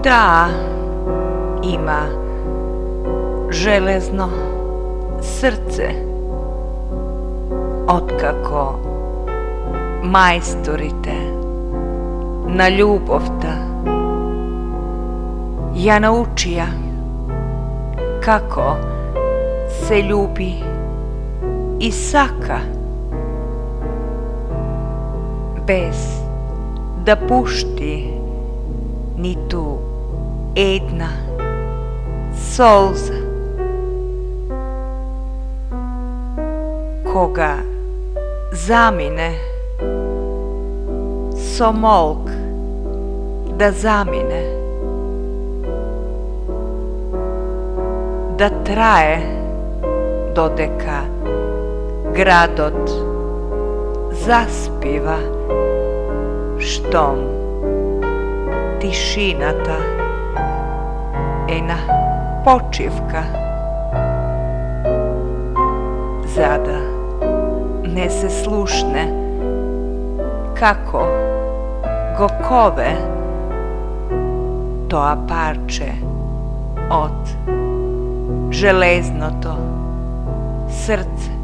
Ta ima železno srce, otkako majstorite na ljubovta. Ja naučija kako se ljubi i saka, bez da pušti ni tu една солза. Кога замине со молк да замине, да трае додека градот заспива, штом тишината ena počivka, zada ne se slušne kako gokove toa parče od železnoto srce.